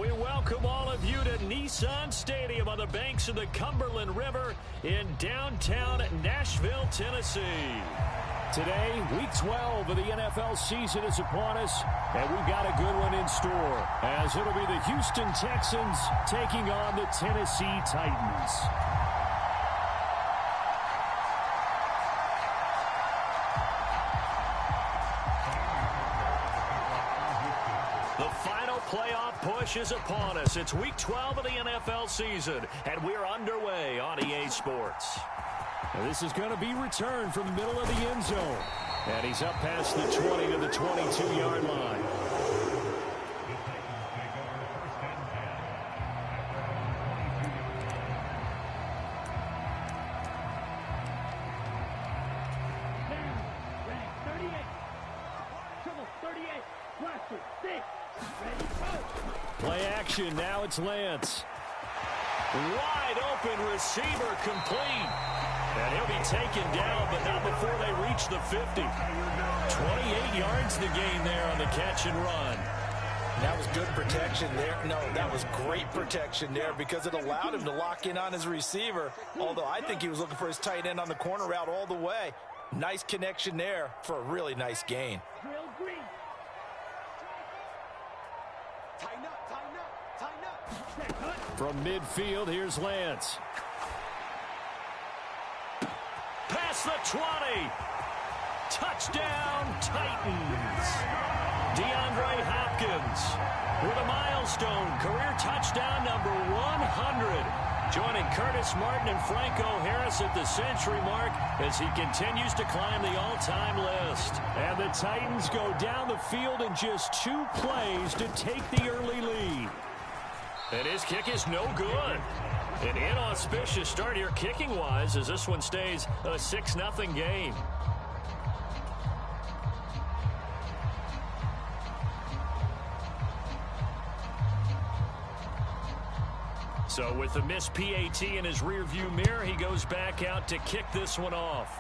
We welcome all of you to Nissan Stadium on the banks of the Cumberland River in downtown Nashville, Tennessee. Today, Week 12 of the NFL season is upon us, and we've got a good one in store, as it'll be the Houston Texans taking on the Tennessee Titans. The final playoff push is upon us. It's Week 12 of the NFL season, and we're underway on EA Sports. Now, this is going to be returned from the middle of the end zone. And he's up past the 20 to the 22-yard line. Play action, now it's Lance. Wide open receiver complete. And he'll be taken down, but not before they reach the 50. 28 yards the gain there on the catch and run. That was good protection there. No, that was great protection there because it allowed him to lock in on his receiver, although I think he was looking for his tight end on the corner route all the way. Nice connection there for a really nice gain. From midfield, here's Lance. Past the 20. Touchdown, Titans. DeAndre Hopkins with a milestone career touchdown number 100. Joining Curtis Martin and Franco Harris at the century mark as he continues to climb the all-time list. And the Titans go down the field in just 2 plays to take the early lead. And his kick is no good. An inauspicious start here kicking-wise as this one stays a 6-0 game. So with the missed PAT in his rearview mirror, he goes back out to kick this one off.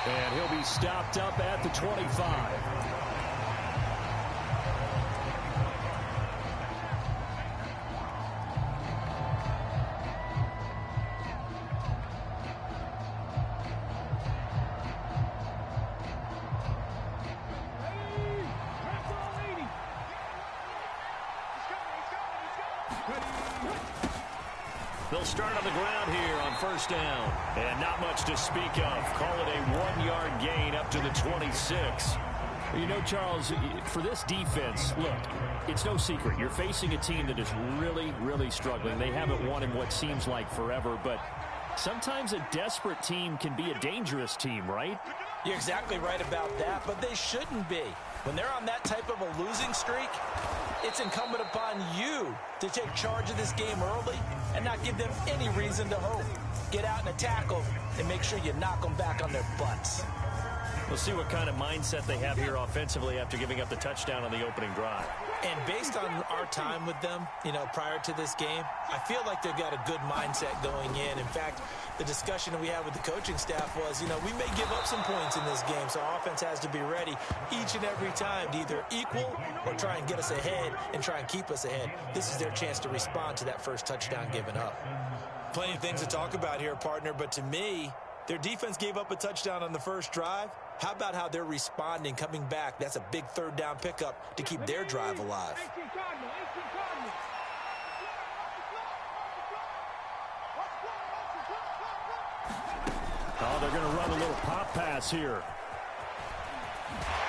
And he'll be stopped up at the 25. They'll start on the ground here on first down. And not much to speak of. Call it a 1-yard gain up to the 26. You know, Charles, for this defense, look, it's no secret. You're facing a team that is really, really struggling. They haven't won in what seems like forever, but sometimes a desperate team can be a dangerous team, right? You're exactly right about that, but they shouldn't be. When they're on that type of a losing streak, it's incumbent upon you to take charge of this game early and not give them any reason to hope. Get out and attack them and make sure you knock them back on their butts. We'll see what kind of mindset they have here offensively after giving up the touchdown on the opening drive. And based on our time with them, prior to this game, I feel like they've got a good mindset going in. In fact, the discussion that we had with the coaching staff was, we may give up some points in this game, so our offense has to be ready each and every time to either equal or try and get us ahead and try and keep us ahead. This is their chance to respond to that first touchdown given up. Plenty of things to talk about here, partner, but to me, their defense gave up a touchdown on the first drive. How about how they're responding, coming back? That's a big third down pickup to keep their drive alive. Oh, they're going to run a little pop pass here.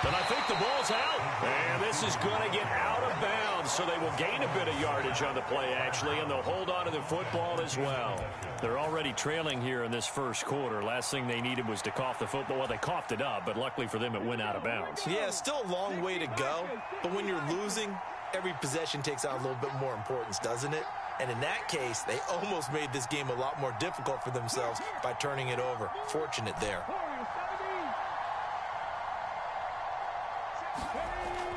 But I think the ball's out. And this is going to get out of bounds, so they will gain a bit of yardage on the play, actually, and they'll hold on to the football as well. They're already trailing here in this first quarter. Last thing they needed was to cough the football. Well, they coughed it up, but luckily for them, it went out of bounds. Yeah, still a long way to go. But when you're losing, every possession takes on a little bit more importance, doesn't it? And in that case, they almost made this game a lot more difficult for themselves by turning it over. Fortunate there.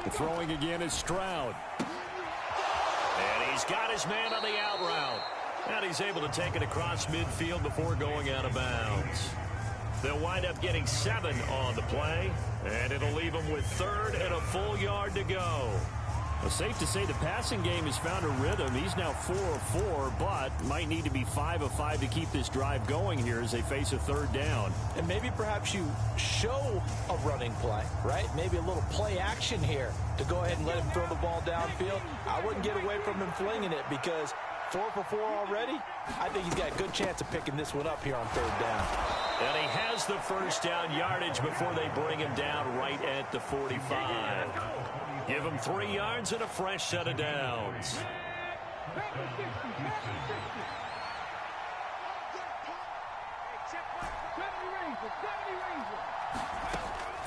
The throwing again is Stroud. And he's got his man on the out route. And he's able to take it across midfield before going out of bounds. They'll wind up getting 7 on the play, and it'll leave them with 3rd and a full yard to go. Well, safe to say the passing game has found a rhythm. He's now 4 of 4, but might need to be 5 of 5 to keep this drive going here as they face a 3rd down. And maybe perhaps you show a running play, right? Maybe a little play action here to go ahead and let him throw the ball downfield. I wouldn't get away from him flinging it because 4 for 4 already. I think he's got a good chance of picking this one up here on 3rd down. And he has the first down yardage before they bring him down right at the 45. Give him 3 yards and a fresh set of downs.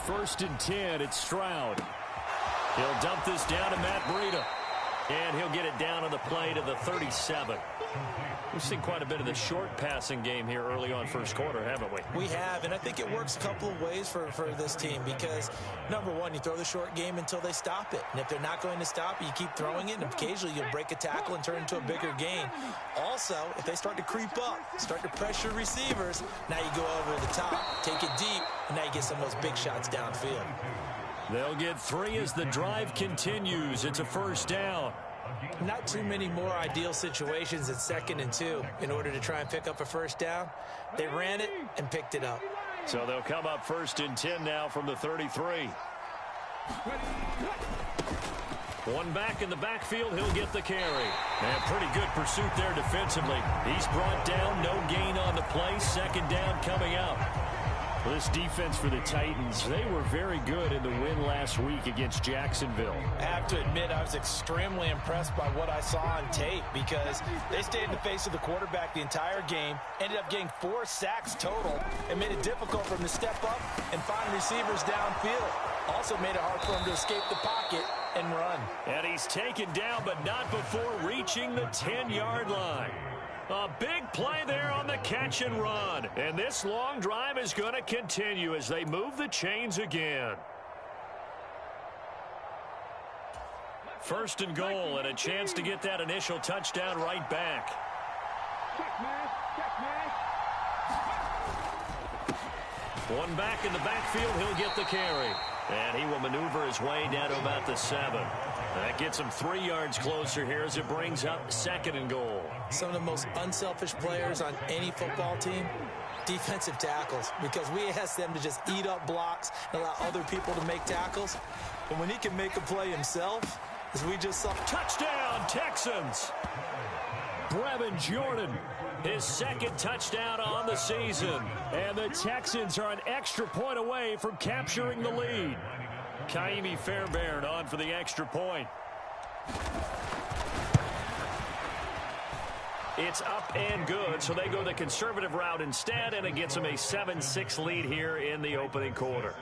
1st and 10, it's Stroud. He'll dump this down to Matt Breida. And he'll get it down on the play to the 37. We've seen quite a bit of the short passing game here early on first quarter, haven't we? We have, and I think it works a couple of ways for this team because, number one, you throw the short game until they stop it. And if they're not going to stop it, you keep throwing it, and occasionally you'll break a tackle and turn into a bigger gain. Also, if they start to creep up, start to pressure receivers, now you go over the top, take it deep, and now you get some of those big shots downfield. They'll get 3 as the drive continues. It's a first down. Not too many more ideal situations at 2nd and 2 in order to try and pick up a first down. They ran it and picked it up. So they'll come up 1st and 10 now from the 33. One back in the backfield, he'll get the carry. And pretty good pursuit there defensively. He's brought down, no gain on the play. 2nd down coming up. Well, this defense for the Titans, they were very good in the win last week against Jacksonville. I have to admit, I was extremely impressed by what I saw on tape because they stayed in the face of the quarterback the entire game, ended up getting 4 sacks total, and made it difficult for him to step up and find receivers downfield. Also made it hard for him to escape the pocket and run. And he's taken down, but not before reaching the 10-yard line. A big play there on the catch and run. And this long drive is going to continue as they move the chains again. 1st and goal and a chance to get that initial touchdown right back. One back in the backfield, he'll get the carry. And he will maneuver his way down to about the 7. That gets him 3 yards closer here as it brings up 2nd and goal. Some of the most unselfish players on any football team, defensive tackles, because we ask them to just eat up blocks and allow other people to make tackles. But when he can make a play himself, as we just saw. Touchdown, Texans! Brevin Jordan, his 2nd touchdown on the season. And the Texans are an extra point away from capturing the lead. Ka'imi Fairbairn on for the extra point. It's up and good, so they go the conservative route instead, and it gets them a 7-6 lead here in the opening quarter.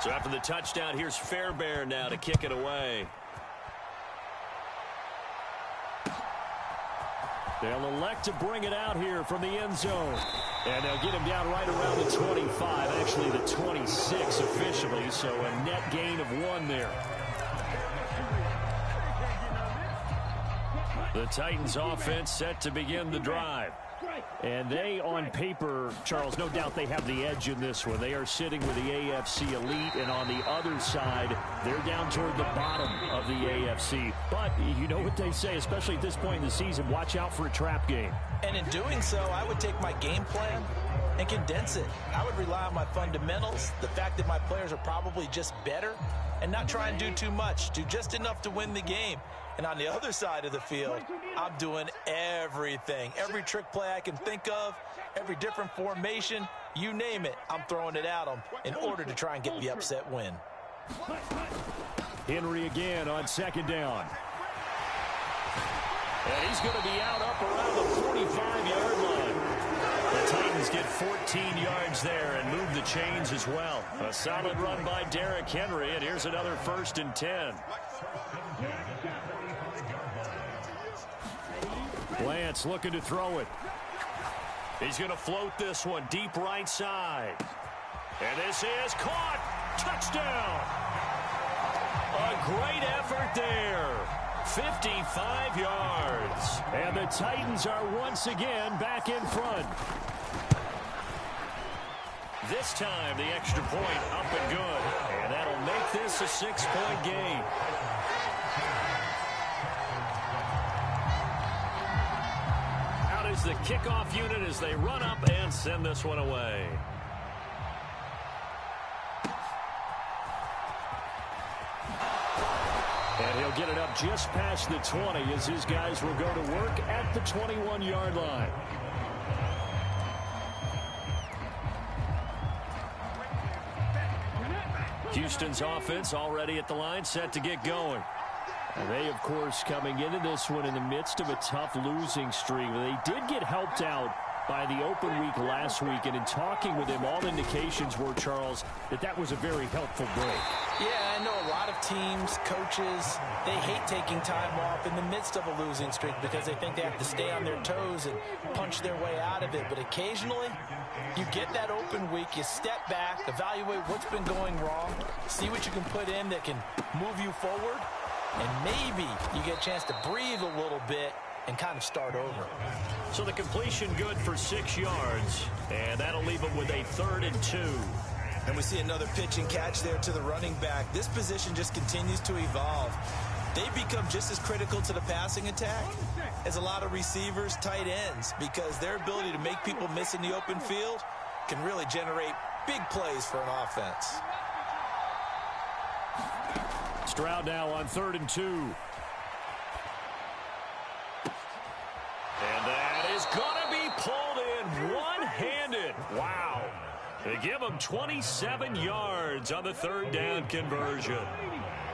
So after the touchdown, here's Fairbairn now to kick it away. They'll elect to bring it out here from the end zone. And they'll get him down right around the 25, actually the 26 officially, so a net gain of 1 there. The Titans offense set to begin the drive. And they, on paper, Charles, no doubt they have the edge in this one. They are sitting with the AFC elite, and on the other side, they're down toward the bottom of the AFC. But you know what they say, especially at this point in the season, watch out for a trap game. And in doing so, I would take my game plan and condense it. I would rely on my fundamentals, the fact that my players are probably just better, and not try and do too much, do just enough to win the game. And on the other side of the field, I'm doing everything. Every trick play I can think of, every different formation, you name it, I'm throwing it at them in order to try and get the upset win. Henry again on 2nd down. And he's going to be out up around the 45-yard line. The Titans get 14 yards there and move the chains as well. A solid run by Derrick Henry, and here's another 1st and 10. Lance looking to throw it. He's going to float this one deep right side. And this is caught. Touchdown. A great effort start there. 55 yards. And the Titans are once again back in front. This time, the extra point up and good. And that'll make this a 6-point game. Out is the kickoff unit as they run up and send this one away. And he'll get it up just past the 20 as his guys will go to work at the 21-yard line. Houston's offense already at the line, set to get going. And they, of course, coming into this one in the midst of a tough losing streak. They did get helped out by the open week last week, and in talking with him, all indications were, Charles, that was a very helpful break. Yeah, I know a lot of teams, coaches, they hate taking time off in the midst of a losing streak because they think they have to stay on their toes and punch their way out of it. But occasionally, you get that open week, you step back, evaluate what's been going wrong, see what you can put in that can move you forward, and maybe you get a chance to breathe a little bit and kind of start over. So the completion good for 6 yards, and that'll leave them with a 3rd and 2. And we see another pitch and catch there to the running back. This position just continues to evolve. They become just as critical to the passing attack as a lot of receivers, tight ends, because their ability to make people miss in the open field can really generate big plays for an offense. Stroud now on 3rd and 2. And that is going to be pulled in one-handed. Wow. They give him 27 yards on the 3rd down conversion.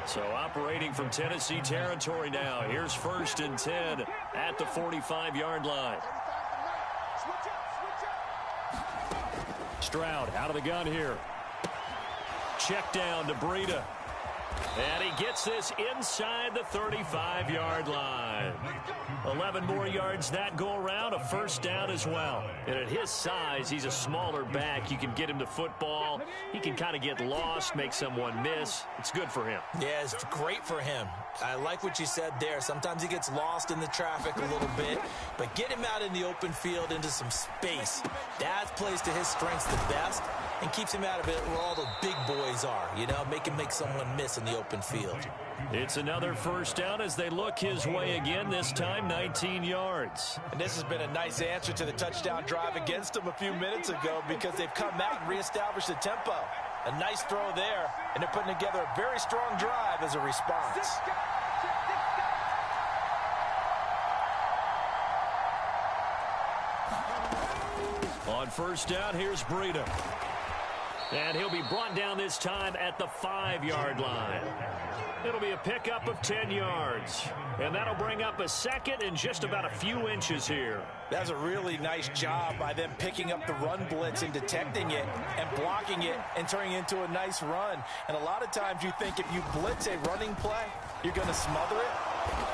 So operating from Tennessee territory now. Here's 1st and 10 at the 45-yard line. Stroud out of the gun here. Check down to Breida. And he gets this inside the 35-yard line. 11 more yards that go around, a 1st down as well. And at his size, he's a smaller back. You can get him to football. He can kind of get lost, make someone miss. It's good for him. Yeah, it's great for him. I like what you said there. Sometimes he gets lost in the traffic a little bit, but get him out in the open field into some space. That plays to his strengths the best and keeps him out of it where all the big boys are, you know, make him make someone miss in the open field. It's another 1st down as they look his way again, this time 19 yards. And this has been a nice answer to the touchdown drive against them a few minutes ago because they've come out and reestablished the tempo. A nice throw there, and they're putting together a very strong drive as a response. On 1st down, here's Breida. And he'll be brought down this time at the 5-yard line. It'll be a pickup of 10 yards. And that'll bring up a 2nd and just about a few inches here. That's a really nice job by them picking up the run blitz and detecting it and blocking it and turning it into a nice run. And a lot of times you think if you blitz a running play, you're going to smother it.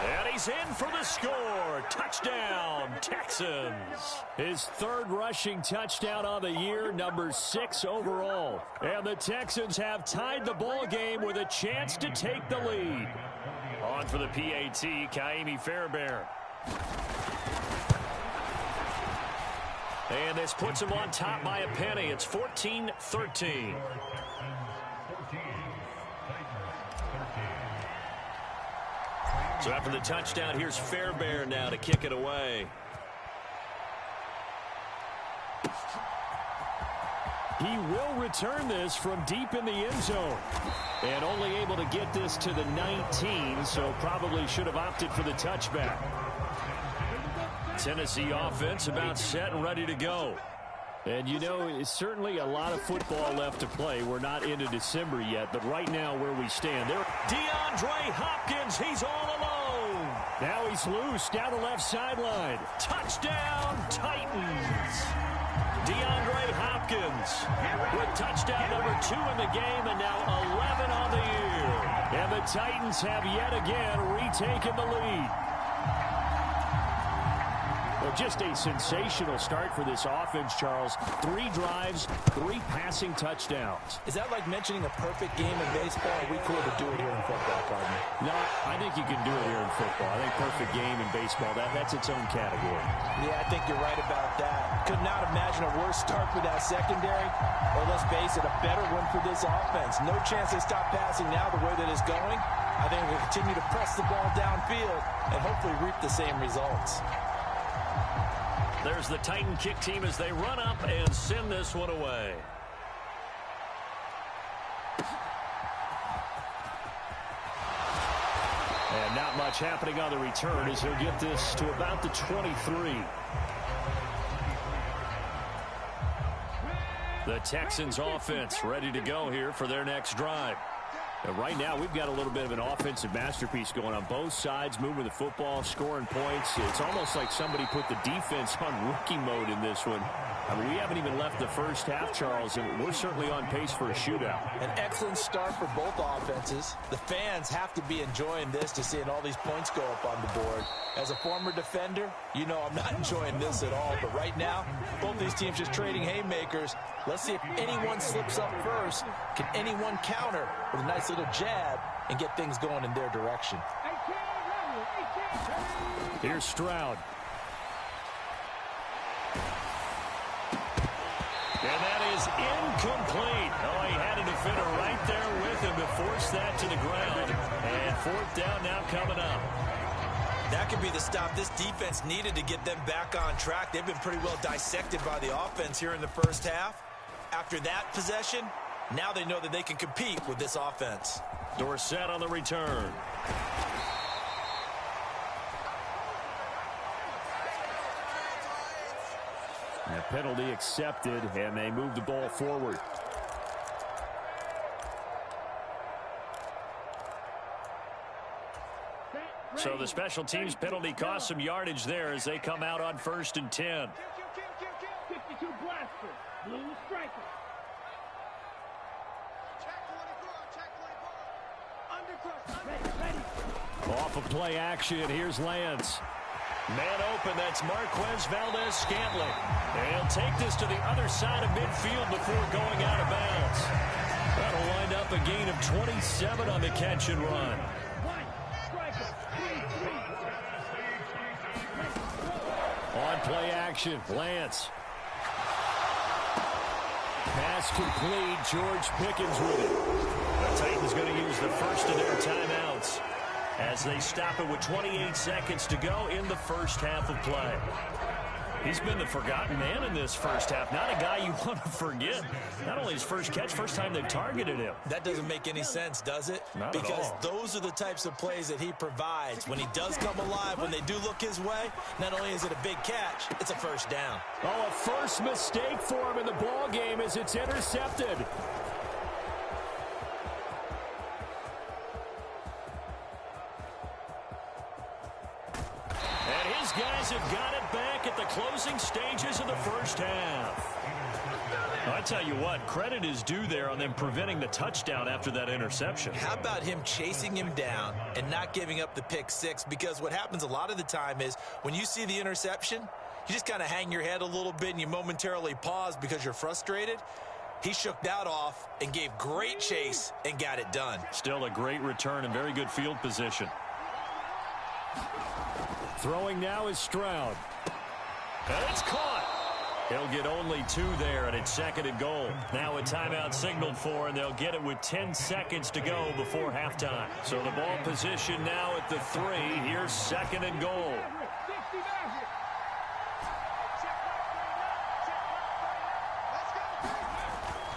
And he's in for the score. Touchdown, Texans. His 3rd rushing touchdown on the year, number 6 overall. And the Texans have tied the ball game with a chance to take the lead. On for the PAT, Ka'imi Fairbairn. And this puts him on top by a penny. It's 14-13. So after the touchdown, here's Fairbairn now to kick it away. He will return this from deep in the end zone. And only able to get this to the 19, so probably should have opted for the touchback. Tennessee offense about set and ready to go. And, you know, it's certainly a lot of football left to play. We're not into December yet, but right now where we stand, there. DeAndre Hopkins, he's all alone. Now he's loose down the left sideline. Touchdown, Titans. DeAndre Hopkins with touchdown number 2 in the game and now 11 on the year. And the Titans have yet again retaken the lead. Well, just a sensational start for this offense, Charles. 3 drives, 3 passing touchdowns. Is that like mentioning a perfect game in baseball? Or are we cool to do it here in football, partner? No, I think you can do it here in football. I think perfect game in baseball, that's its own category. Yeah, I think you're right about that. Could not imagine a worse start for that secondary, or let's face it, a better one for this offense. No chance they stop passing now the way that it's going. I think we'll continue to press the ball downfield and hopefully reap the same results. There's the Titan kick team as they run up and send this one away. And not much happening on the return as he'll get this to about the 23. The Texans offense ready to go here for their next drive. And right now, we've got a little bit of an offensive masterpiece going on both sides, moving the football, scoring points. It's almost like somebody put the defense on rookie mode in this one. I mean, we haven't even left the first half, Charles, and we're certainly on pace for a shootout. An excellent start for both offenses. The fans have to be enjoying this to seeing all these points go up on the board. As a former defender, you know I'm not enjoying this at all. But right now, both these teams just trading haymakers. Let's see if anyone slips up first. Can anyone counter with a nice little jab and get things going in their direction? Here's Stroud. And that is incomplete. Oh, he had a defender right there with him to force that to the ground. And 4th down now coming up. That could be the stop this defense needed to get them back on track. They've been pretty well dissected by the offense here in the first half. After that possession, now they know that they can compete with this offense. Dorsett on the return. A penalty accepted, and they move the ball forward. So the special teams penalty cost some yardage there as they come out on 1st and 10. 52 blaster, blue striker. Off of play action, here's Lance. Man open, that's Marquez Valdes-Scantling. And he'll take this to the other side of midfield before going out of bounds. That'll wind up a gain of 27 on the catch and run. On play action, Lance. Pass complete, George Pickens with it. The Titans going to use the first of their timeouts as they stop it with 28 seconds to go in the first half of play. He's been the forgotten man in this first half. Not a guy you want to forget. Not only his first catch, first time they've targeted him. That doesn't make any sense, does it? Not because at all. Those are the types of plays that he provides. When he does come alive, when they do look his way, not only is it a big catch, it's a first down. Oh, a first mistake for him in the ball game as it's intercepted. And his guys have got it back at the closing stages of the first half. I tell you what, credit is due there on them preventing the touchdown after that interception. How about him chasing him down and not giving up the pick six? Because what happens a lot of the time is when you see the interception, you just kind of hang your head a little bit and you momentarily pause because you're frustrated. He shook that off and gave great chase and got it done. Still a great return and very good field position. Throwing now is Stroud. And it's caught. He'll get only 2 there, and it's 2nd and goal. Now a timeout signaled for, and they'll get it with 10 seconds to go before halftime. So the ball position now at the 3. Here's 2nd and goal.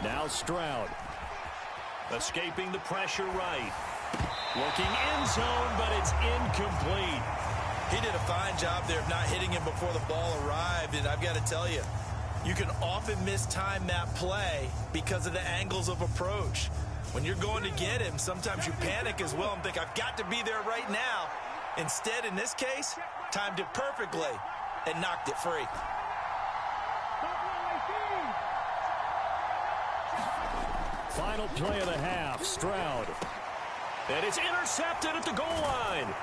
Now Stroud. Escaping the pressure right. Looking end zone, but it's incomplete. He did a fine job there of not hitting him before the ball arrived, and I've got to tell you, you can often mistime that play because of the angles of approach. When you're going to get him, sometimes you panic as well and think, I've got to be there right now. Instead, in this case, timed it perfectly and knocked it free. Final play of the half, Stroud. And it's intercepted at the goal line.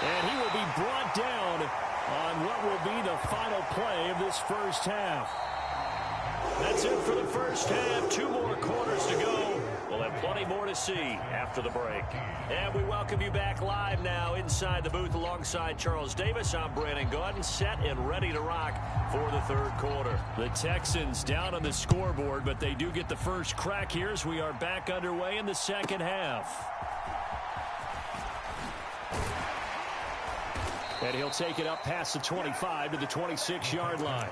And he will be brought down on what will be the final play of this first half. That's it for the first half. 2 more quarters to go. We'll have plenty more to see after the break. And we welcome you back live now inside the booth alongside Charles Davis. I'm Brandon Gaudin, set and ready to rock for the third quarter. The Texans down on the scoreboard, but they do get the first crack here as we are back underway in the second half. And he'll take it up past the 25 to the 26-yard line.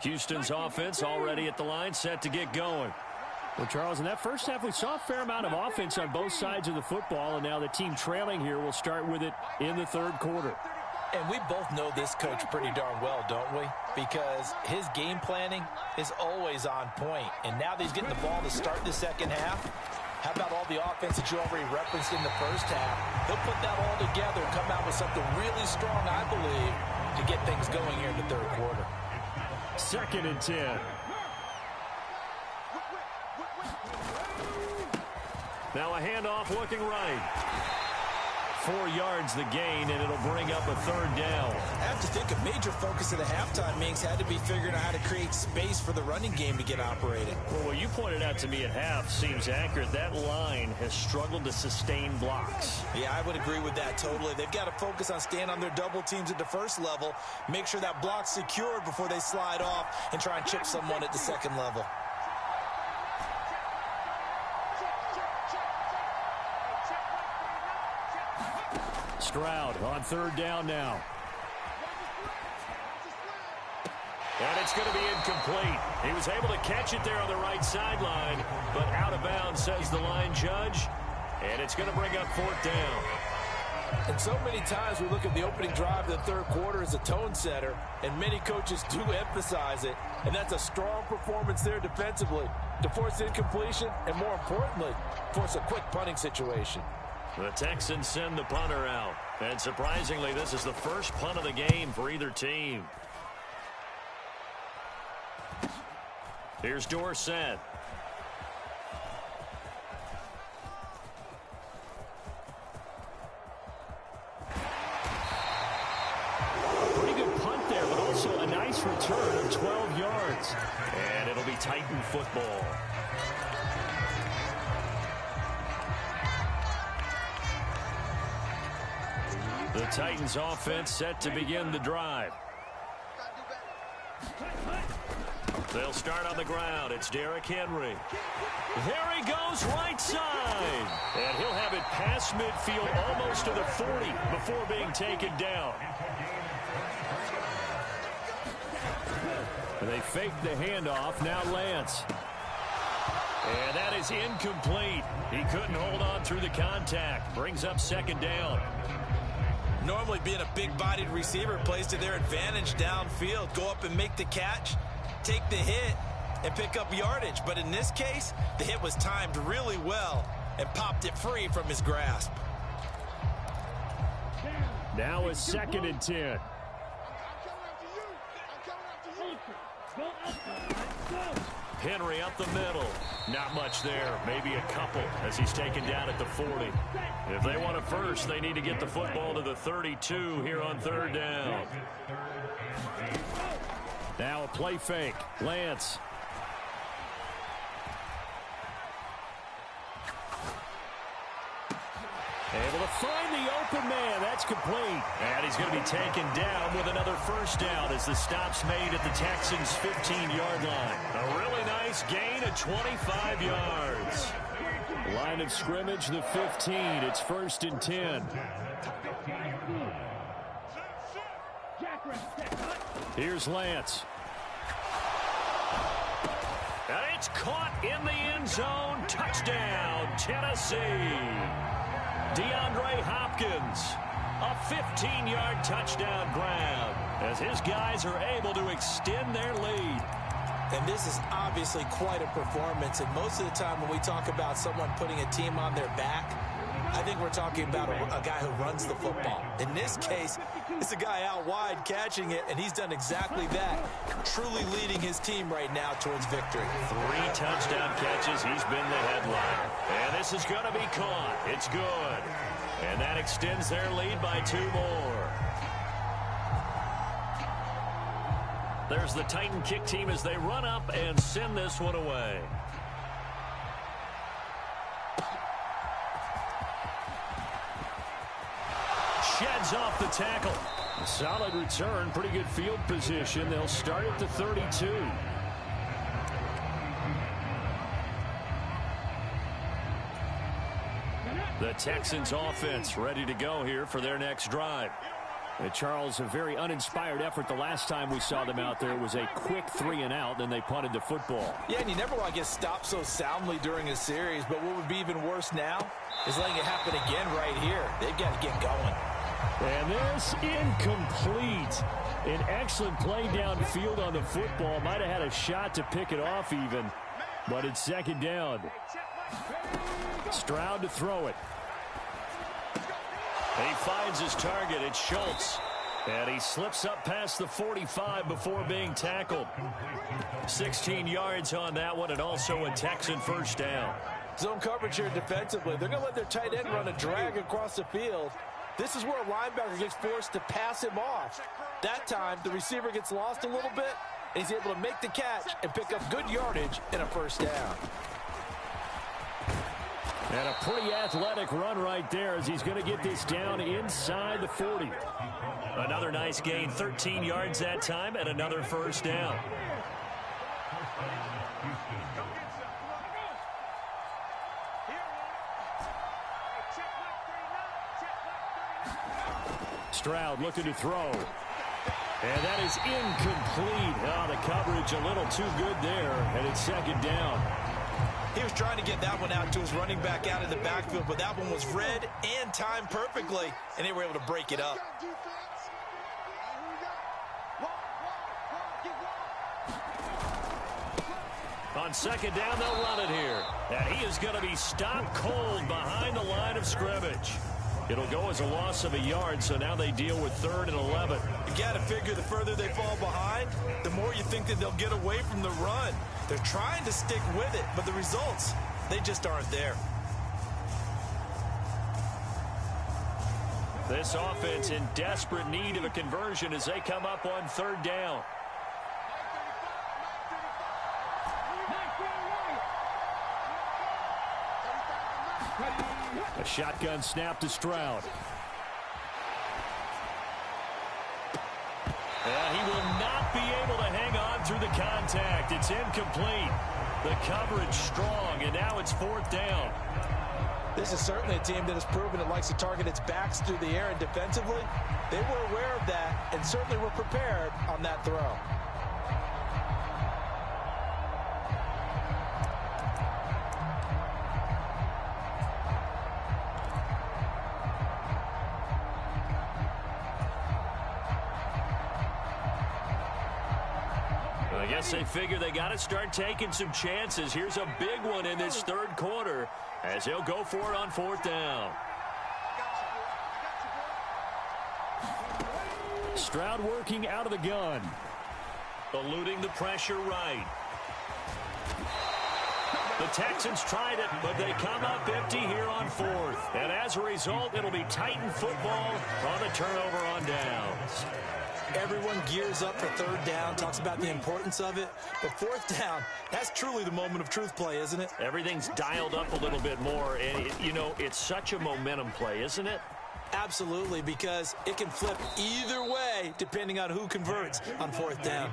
Houston's offense already at the line, set to get going. Well, Charles, in that first half, we saw a fair amount of offense on both sides of the football, and now the team trailing here will start with it in the third quarter. And we both know this coach pretty darn well, don't we? Because his game planning is always on point. And now that he's getting the ball to start the second half, how about all the offense that you already referenced in the first half? He'll put that all together and come out with something really strong, I believe, to get things going here in the third quarter. 2nd and 10. Now a handoff looking right. 4 yards the gain, and it'll bring up a third down. I have to think a major focus of the halftime, Minks, had to be figuring out how to create space for the running game to get operated. Well, what you pointed out to me at half seems accurate. That line has struggled to sustain blocks. Yeah, I would agree with that totally. They've got to focus on staying on their double teams at the first level, make sure that block's secured before they slide off and try and chip someone at the second level. Stroud on third down now. And it's going to be incomplete. He was able to catch it there on the right sideline, but out of bounds, says the line judge. And it's going to bring up 4th down. And so many times we look at the opening drive of the third quarter as a tone setter, and many coaches do emphasize it. And that's a strong performance there defensively to force incompletion and, more importantly, force a quick punting situation. The Texans send the punter out. And surprisingly, this is the first punt of the game for either team. Here's Dorsett. A pretty good punt there, but also a nice return of 12 yards. And it'll be Titan football. The Titans offense set to begin the drive. They'll start on the ground. It's Derrick Henry. There he goes right side. And he'll have it past midfield almost to the 40 before being taken down. And they fake the handoff. Now Lance. And that is incomplete. He couldn't hold on through the contact. Brings up 2nd down. Normally being a big-bodied receiver plays to their advantage downfield. Go up and make the catch, take the hit, and pick up yardage. But in this case, the hit was timed really well and popped it free from his grasp. Now a 2nd and 10. Henry up the middle. Not much there. Maybe a couple as he's taken down at the 40. If they want a first, they need to get the football to the 32 here on 3rd down. Now a play fake. Lance. Able to find the open man. That's complete. And he's going to be taken down with another first down as the stop's made at the Texans' 15-yard line. A really nice gain of 25 yards. Line of scrimmage, the 15. It's 1st and 10. Here's Lance. And it's caught in the end zone. Touchdown, Tennessee. DeAndre Hopkins, a 15-yard touchdown grab as his guys are able to extend their lead. And this is obviously quite a performance. And most of the time when we talk about someone putting a team on their back, I think we're talking about a guy who runs the football. In this case, it's a guy out wide catching it, and he's done exactly that, truly leading his team right now towards victory. 3 touchdown catches. He's been the headliner. And this is going to be caught. It's good. And that extends their lead by 2 more. There's the Titan kick team as they run up and send this one away. Sheds off the tackle. Solid return, pretty good field position. They'll start at the 32. The Texans offense ready to go here for their next drive. Charles, a very uninspired effort the last time we saw them out there. It was a quick 3-and-out, then they punted the football. Yeah, and you never want to get stopped so soundly during a series, but what would be even worse now is letting it happen again right here. They've got to get going. And this incomplete. An excellent play downfield on the football. Might have had a shot to pick it off even, but it's 2nd down. Stroud to throw it. He finds his target. It's Schultz. And he slips up past the 45 before being tackled. 16 yards on that one, and also a Texan first down. Zone coverage here defensively. They're going to let their tight end run a drag across the field. This is where a linebacker gets forced to pass him off. That time, the receiver gets lost a little bit, and he's able to make the catch and pick up good yardage and a first down. And a pretty athletic run right there as he's going to get this down inside the 40. Another nice gain, 13 yards that time, and another first down. Stroud looking to throw. And that is incomplete. Oh, the coverage a little too good there, and it's 2nd down. He was trying to get that one out to his running back out of the backfield, but that one was read and timed perfectly, and they were able to break it up. On 2nd down, they'll run it here. And he is going to be stopped cold behind the line of scrimmage. It'll go as a loss of a yard, so now they deal with 3rd and 11. You got to figure the further they fall behind, the more you think that they'll get away from the run. They're trying to stick with it, but the results, they just aren't there. This offense in desperate need of a conversion as they come up on 3rd down. A shotgun snap to Stroud. He will not be able to hang on through the contact. It's incomplete. The coverage strong, and now it's 4th down. This is certainly a team that has proven it likes to target its backs through the air, and defensively, they were aware of that and certainly were prepared on that throw. I guess they figure they got to start taking some chances. Here's a big one in this 3rd quarter as he'll go for it on 4th down. Stroud working out of the gun. Eluding the pressure right. The Texans tried it, but they come up empty here on 4th. And as a result, it'll be Titan football on the turnover on downs. Everyone gears up for 3rd down, talks about the importance of it. But 4th down, that's truly the moment of truth play, isn't it? Everything's dialed up a little bit more. And, it's such a momentum play, isn't it? Absolutely, because it can flip either way depending on who converts on 4th down.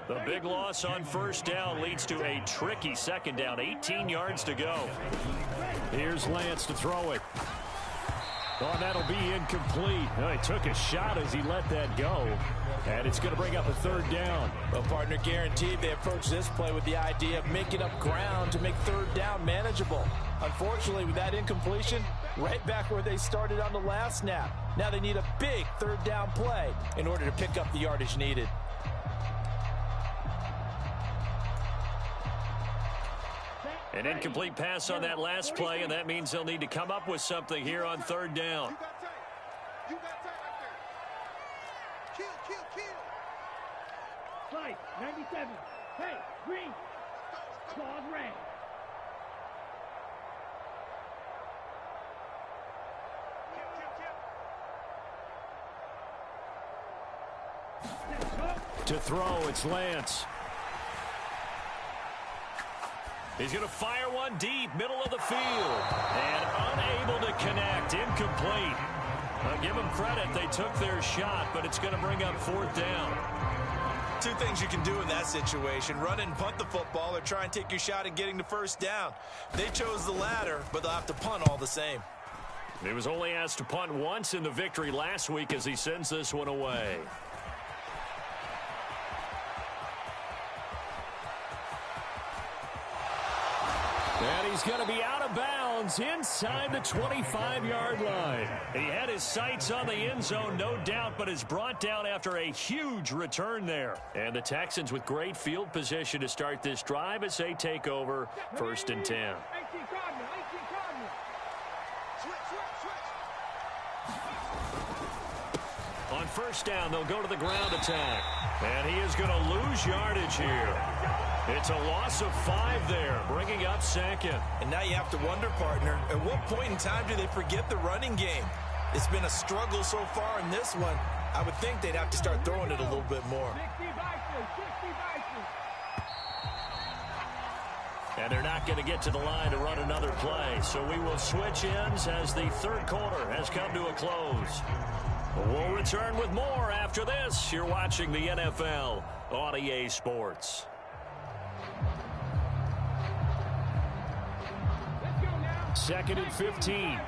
The big loss on 1st down leads to a tricky 2nd down. 18 yards to go. Here's Lance to throw it. Oh, that'll be incomplete. Oh, he took a shot as he let that go. And it's going to bring up a 3rd down. Well, partner, guaranteed they approach this play with the idea of making up ground to make 3rd down manageable. Unfortunately, with that incompletion, right back where they started on the last snap. Now they need a big 3rd down play in order to pick up the yardage needed. An incomplete pass on that last play, and that means they'll need to come up with something here on third down. You got tight right there. Kill. Slice, 97. Hey, green. Claws red. To throw, it's Lance. He's going to fire one deep, middle of the field. And unable to connect, incomplete. I'll give them credit, they took their shot, but it's going to bring up fourth down. Two things you can do in that situation: run and punt the football, or try and take your shot at getting the first down. They chose the latter, but they'll have to punt all the same. He was only asked to punt once in the victory last week as he sends this one away. And he's going to be out of bounds inside the 25-yard line. He had his sights on the end zone, no doubt, but is brought down after a huge return there. And the Texans with great field position to start this drive as they take over 1st and 10. On first down, they'll go to the ground attack. And he is going to lose yardage here. It's a loss of 5 there, bringing up 2nd. And now you have to wonder, partner, at what point in time do they forget the running game? It's been a struggle so far in this one. I would think they'd have to start throwing it a little bit more. And they're not going to get to the line to run another play. So we will switch ends as the third quarter has come to a close. We'll return with more after this. You're watching the NFL on EA Sports. Second and 15.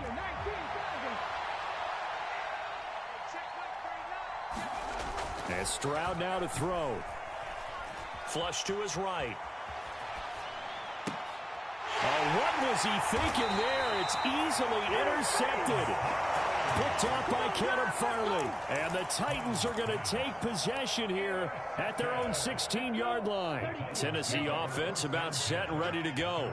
And Stroud now to throw. Flush to his right. Oh, what was he thinking there? It's easily intercepted. Picked off by Caleb Farley. And the Titans are going to take possession here at their own 16-yard line. Tennessee offense about set and ready to go.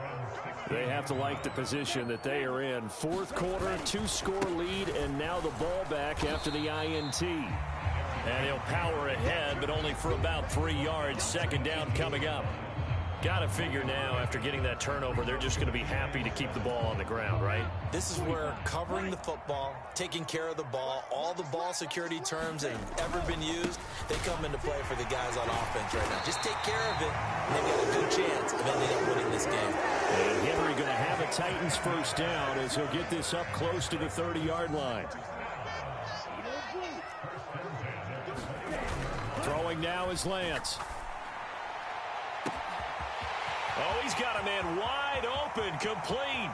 They have to like the position that they are in. Fourth quarter, 2-score lead, and now the ball back after the INT. And he'll power ahead, but only for about 3 yards. Second down coming up. Got to figure now, after getting that turnover, they're just going to be happy to keep the ball on the ground, right? This is where covering the football, taking care of the ball, all the ball security terms that have ever been used, they come into play for the guys on offense right now. Just take care of it, and they've got a good chance of ending up winning this game. And Henry going to have a Titans first down as he'll get this up close to the 30-yard line. Throwing now is Lance. Oh, he's got a man wide open, complete.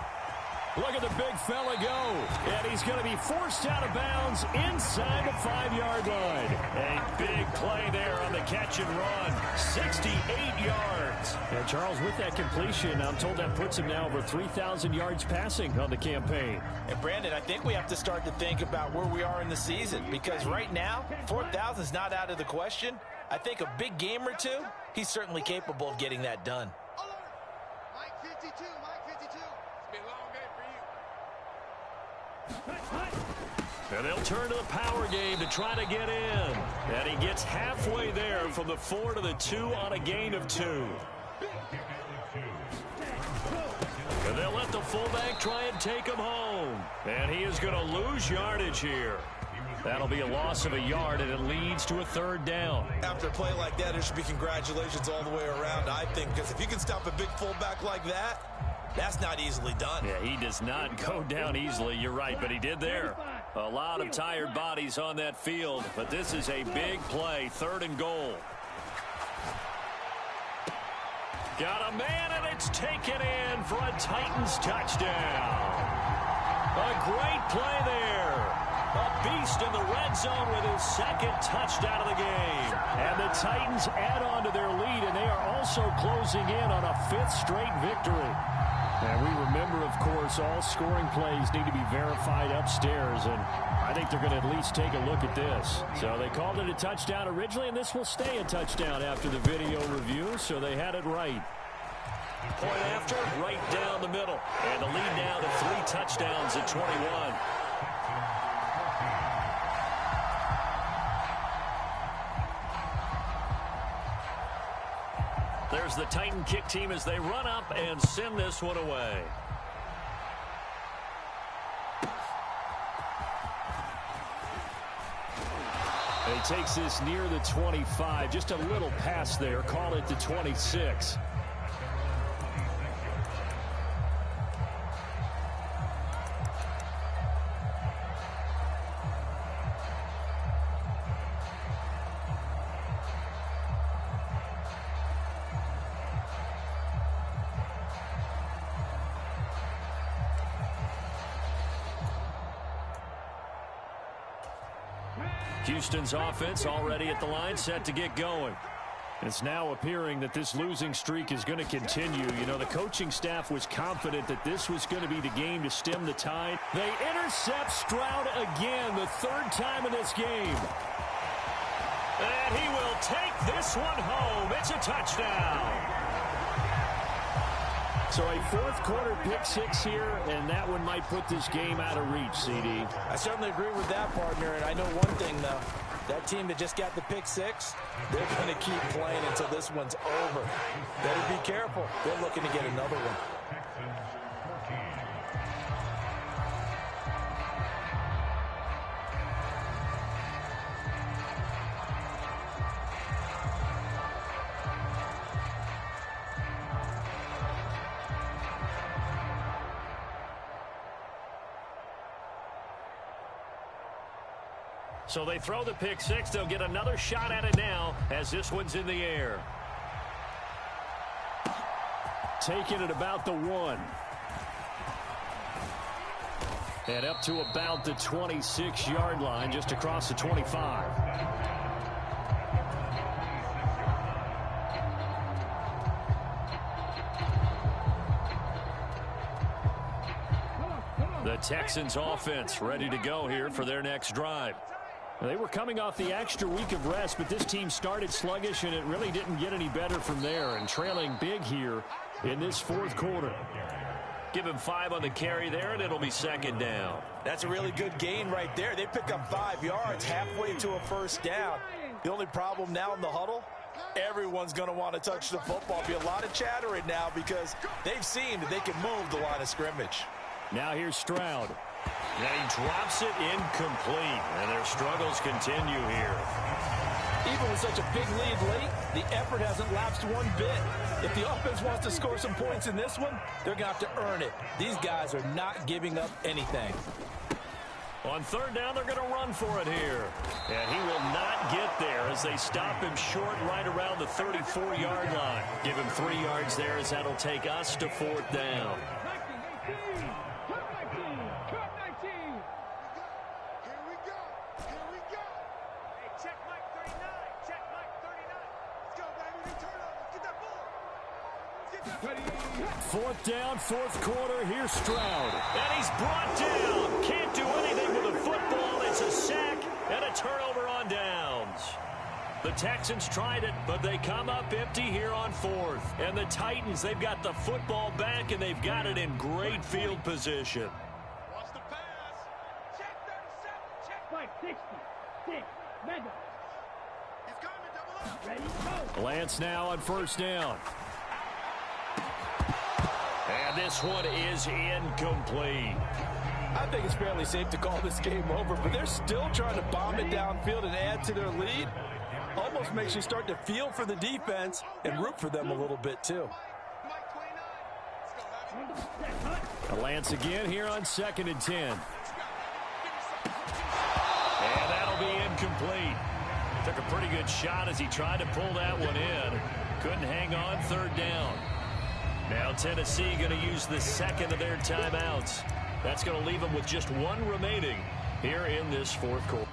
Look at the big fella go. And he's going to be forced out of bounds inside the 5-yard line. A big play there on the catch and run. 68 yards. And Charles, with that completion, I'm told that puts him now over 3,000 yards passing on the campaign. And Brandon, I think we have to start to think about where we are in the season, because right now, 4,000 is not out of the question. I think a big game or two, he's certainly capable of getting that done. Mike 52, Mike 52. It's been a long day for you. And they'll turn to the power game to try to get in. And he gets halfway there from the 4 to the 2 on a gain of 2. And they'll let the fullback try and take him home. And he is going to lose yardage here. That'll be a loss of a yard, and it leads to a third down. After a play like that, there should be congratulations all the way around, I think, because if you can stop a big fullback like that, that's not easily done. Yeah, he does not go down easily. You're right, but he did there. A lot of tired bodies on that field, but this is a big play, 3rd and goal. Got a man, and it's taken in for a Titans touchdown. A great play there. A beast in the red zone with his 2nd touchdown of the game. And the Titans add on to their lead, and they are also closing in on a 5th straight victory. And we remember, of course, all scoring plays need to be verified upstairs, and I think they're going to at least take a look at this. So they called it a touchdown originally, and this will stay a touchdown after the video review, so they had it right. Point after, right down the middle. And the lead now to 3 touchdowns at 21. There's the Titan kick team as they run up and send this one away. And he takes this near the 25. Just a little pass there. Call it the 26. Houston's offense already at the line, set to get going. It's now appearing that this losing streak is going to continue. You know, the coaching staff was confident that this was going to be the game to stem the tide. They intercept Stroud again, the 3rd time in this game. And he will take this one home. It's a touchdown. So a 4th quarter pick 6 here, and that one might put this game out of reach, CD. I certainly agree with that, partner, and I know one thing, though. That team that just got the pick 6, they're going to keep playing until this one's over. Better be careful. They're looking to get another one. So they throw the pick 6. They'll get another shot at it now as this one's in the air. Taking it about the 1. And up to about the 26-yard line, just across the 25. The Texans offense ready to go here for their next drive. They were coming off the extra week of rest, but this team started sluggish, and it really didn't get any better from there, and trailing big here in this 4th quarter. Give him 5 on the carry there, and it'll be 2nd down. That's a really good gain right there. They pick up 5 yards halfway to a 1st down. The only problem now in the huddle, everyone's going to want to touch the football. Be a lot of chattering now because they've seen that they can move the line of scrimmage. Now here's Stroud. And he drops it incomplete, and their struggles continue here. Even with such a big lead late, the effort hasn't lapsed one bit. If the offense wants to score some points in this one, they're going to have to earn it. These guys are not giving up anything. On 3rd down, they're going to run for it here. And he will not get there as they stop him short right around the 34-yard line. Give him 3 yards there as that'll take us to 4th down. Fourth down, 4th quarter. Here's Stroud. And he's brought down. Can't do anything with the football. It's a sack and a turnover on downs. The Texans tried it, but they come up empty here on 4th. And the Titans, they've got the football back, and they've got it in great field position. Watch the pass. Check 37. Check. Fight 66. Mega. He's coming. Double up. Ready, go. Lance now on 1st down. And this one is incomplete. I think it's fairly safe to call this game over, but they're still trying to bomb it downfield and add to their lead. Almost makes you start to feel for the defense and root for them a little bit, too. Lance again here on 2nd and 10. And that'll be incomplete. Took a pretty good shot as he tried to pull that one in. Couldn't hang on 3rd down. Now Tennessee going to use the 2nd of their timeouts. That's going to leave them with just 1 remaining here in this 4th quarter.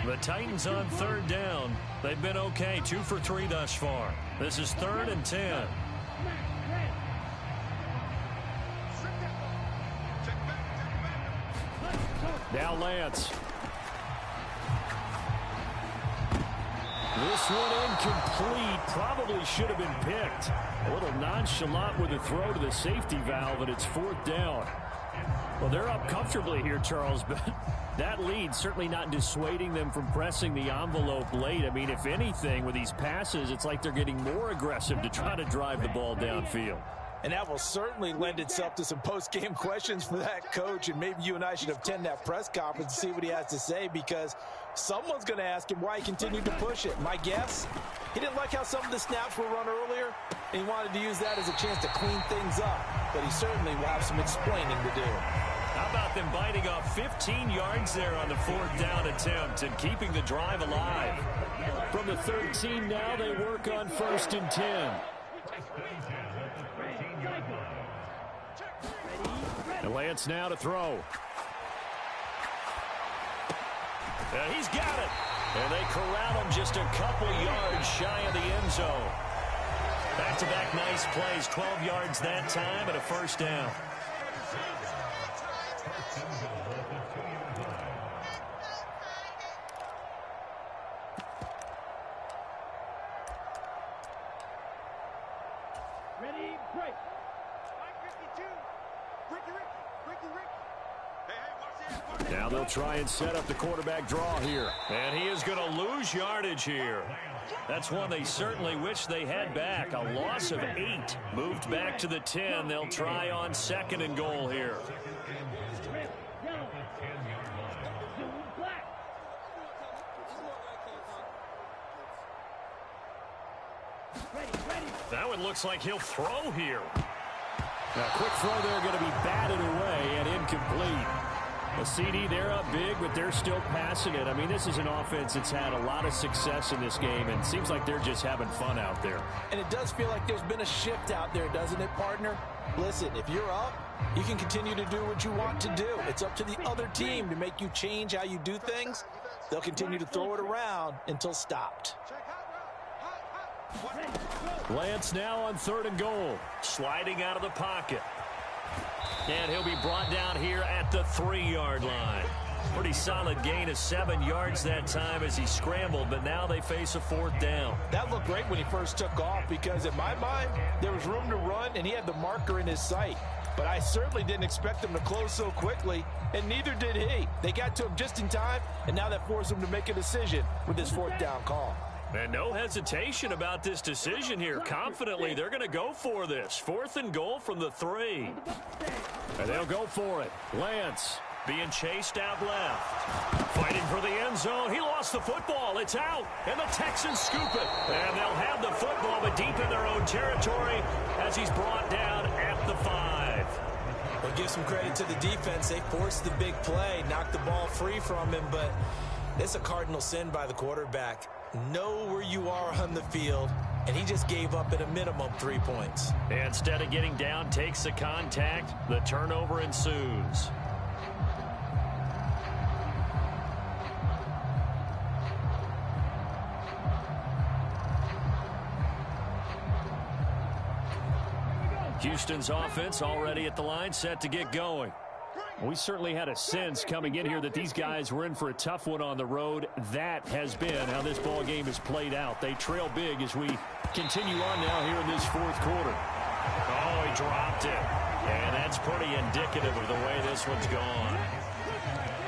The Titans on 3rd down. They've been okay, 2 for 3 thus far. This is 3rd and 10. Now Lance. This one incomplete. Probably should have been picked. A little nonchalant with a throw to the safety valve, and it's 4th down. Well, they're up comfortably here, Charles, but that lead certainly not dissuading them from pressing the envelope late. I mean, if anything, with these passes, it's like they're getting more aggressive to try to drive the ball downfield. And that will certainly lend itself to some post-game questions for that coach, and maybe you and I should attend that press conference and see what he has to say, because someone's going to ask him why he continued to push it. My guess, he didn't like how some of the snaps were run earlier, and he wanted to use that as a chance to clean things up, but he certainly will have some explaining to do. How about them biting off 15 yards there on the 4th down attempt and keeping the drive alive? From the 13 now, they work on 1st and 10. And Lance now to throw. He's got it. And they corral him just a couple yards shy of the end zone. Back-to-back nice plays, 12 yards that time and a 1st down. Ready, break. Now they'll try and set up the quarterback draw here. And he is going to lose yardage here. That's one they certainly wish they had back. A loss of 8. Moved back to the 10. They'll try on 2nd and goal here. Red, yellow, blue, black. Ready. That one looks like he'll throw here. Now, quick throw there, going to be batted away and incomplete. A CD, they're up big, but they're still passing it. I mean, this is an offense that's had a lot of success in this game, and it seems like they're just having fun out there. And it does feel like there's been a shift out there, doesn't it, partner? Listen, if you're up, you can continue to do what you want to do. It's up to the other team to make you change how you do things. They'll continue to throw it around until stopped. Lance now on 3rd and goal. Sliding out of the pocket. And he'll be brought down here at the 3-yard line. Pretty solid gain of 7 yards that time as he scrambled, but now they face a 4th down. That looked great when he first took off, because in my mind, there was room to run, and he had the marker in his sight. But I certainly didn't expect him to close so quickly, and neither did he. They got to him just in time, and now that forced him to make a decision with his 4th down call. And no hesitation about this decision here. Confidently, they're going to go for this. 4th and goal from the 3. And they'll go for it. Lance being chased out left. Fighting for the end zone. He lost the football. It's out. And the Texans scoop it. And they'll have the football, but deep in their own territory as he's brought down at the 5. Well, give some credit to the defense. They forced the big play, knocked the ball free from him, but it's a cardinal sin by the quarterback. Know where you are on the field, and he just gave up at a minimum 3 points. Instead of getting down, takes the contact. The turnover ensues. Houston's offense already at the line, set to get going. We certainly had a sense coming in here that these guys were in for a tough one on the road. That has been how this ball game has played out. They trail big as we continue on now here in this 4th quarter. Oh, he dropped it. And that's pretty indicative of the way this one's gone.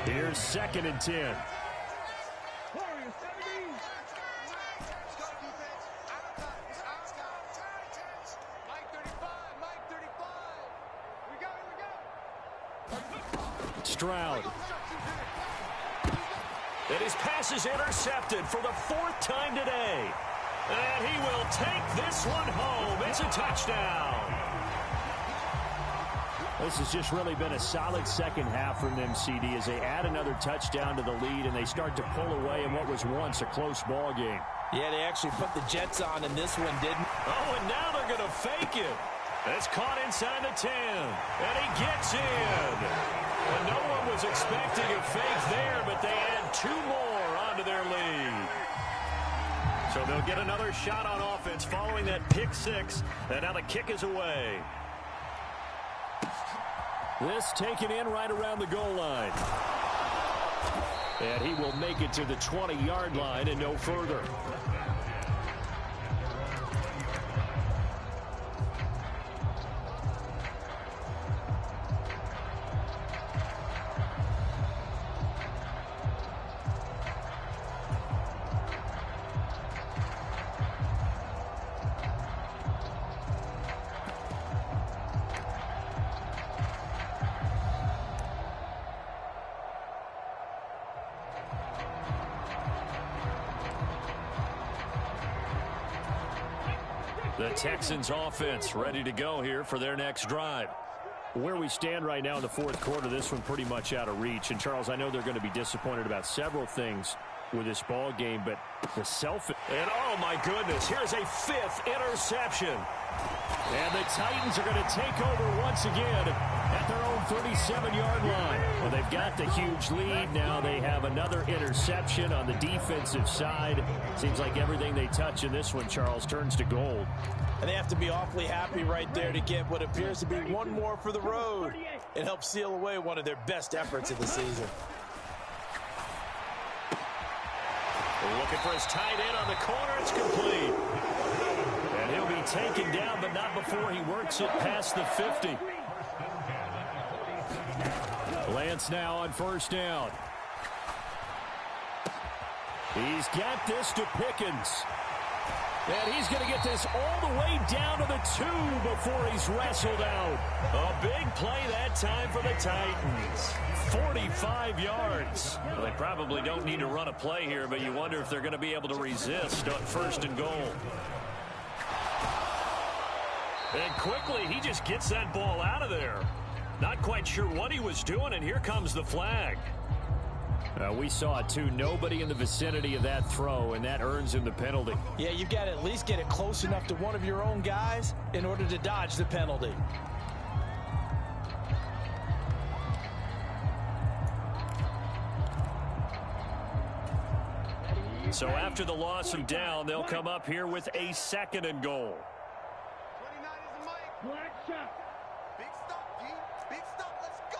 Here's 2nd and 10. Stroud. And his pass is intercepted for the 4th time today. And he will take this one home. It's a touchdown. This has just really been a solid second half from them, CD, as they add another touchdown to the lead and they start to pull away in what was once a close ball game. Yeah, they actually put the Jets on in this one, didn't? Oh, and now they're going to fake it. It's caught inside the 10. And he gets in. And no one was expecting a fake there, but they add 2 more onto their lead. So they'll get another shot on offense following that pick 6. And now the kick is away. This taken in right around the goal line. And he will make it to the 20-yard line and no further. The Texans offense ready to go here for their next drive. Where we stand right now in the fourth quarter, this one pretty much out of reach. And, Charles, I know they're going to be disappointed about several things with this ball game, but the And, oh, my goodness, here's a 5th interception. And the Titans are going to take over once again at their own 37-yard line. Well, they've got the huge lead. Now they have another interception on the defensive side. Seems like everything they touch in this one, Charles, turns to gold. And they have to be awfully happy right there to get what appears to be one more for the road. It helps seal away one of their best efforts of the season. Looking for his tight end on the corner. It's complete. And he'll be taken down, but not before he works it past the 50. Lance now on first down. He's got this to Pickens. And he's going to get this all the way down to the 2 before he's wrestled out. A big play that time for the Titans. 45 yards. Well, they probably don't need to run a play here, but you wonder if they're going to be able to resist on first and goal. And quickly, he just gets that ball out of there. Not quite sure what he was doing, and here comes the flag. We saw it, too. Nobody in the vicinity of that throw, and that earns him the penalty. Yeah, you've got to at least get it close enough to one of your own guys in order to dodge the penalty. So after the loss of down, they'll come up here with a 2nd and goal. 29 is Mike. Black shot. Big stop, G. Big stop. Let's go.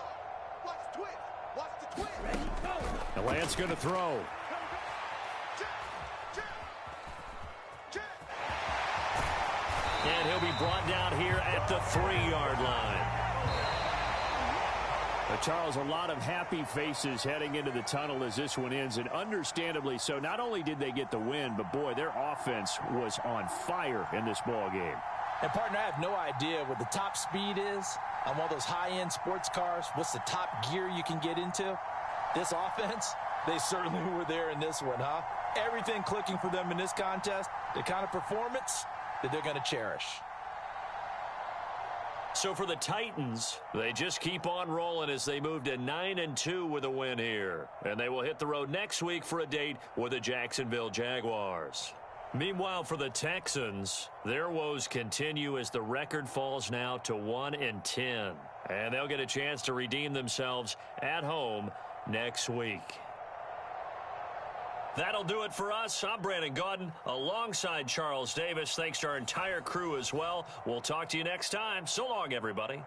Watch the twist. Watch the twist. Ready, go. The Lance going to throw. And he'll be brought down here at the 3-yard line. Charles, a lot of happy faces heading into the tunnel as this one ends, and understandably so. Not only did they get the win, but, boy, their offense was on fire in this ball game. And, partner, I have no idea what the top speed is on one of those high-end sports cars. What's the top gear you can get into? This offense, they certainly were there in this one, huh? Everything clicking for them in this contest, the kind of performance that they're going to cherish. So for the Titans, they just keep on rolling as they move to 9-2 with a win here. And they will hit the road next week for a date with the Jacksonville Jaguars. Meanwhile, for the Texans, their woes continue as the record falls now to 1-10. And they'll get a chance to redeem themselves at home next week. That'll do it for us. I'm Brandon Gaudin alongside Charles Davis. Thanks to our entire crew as well. We'll talk to you next time. So long, everybody.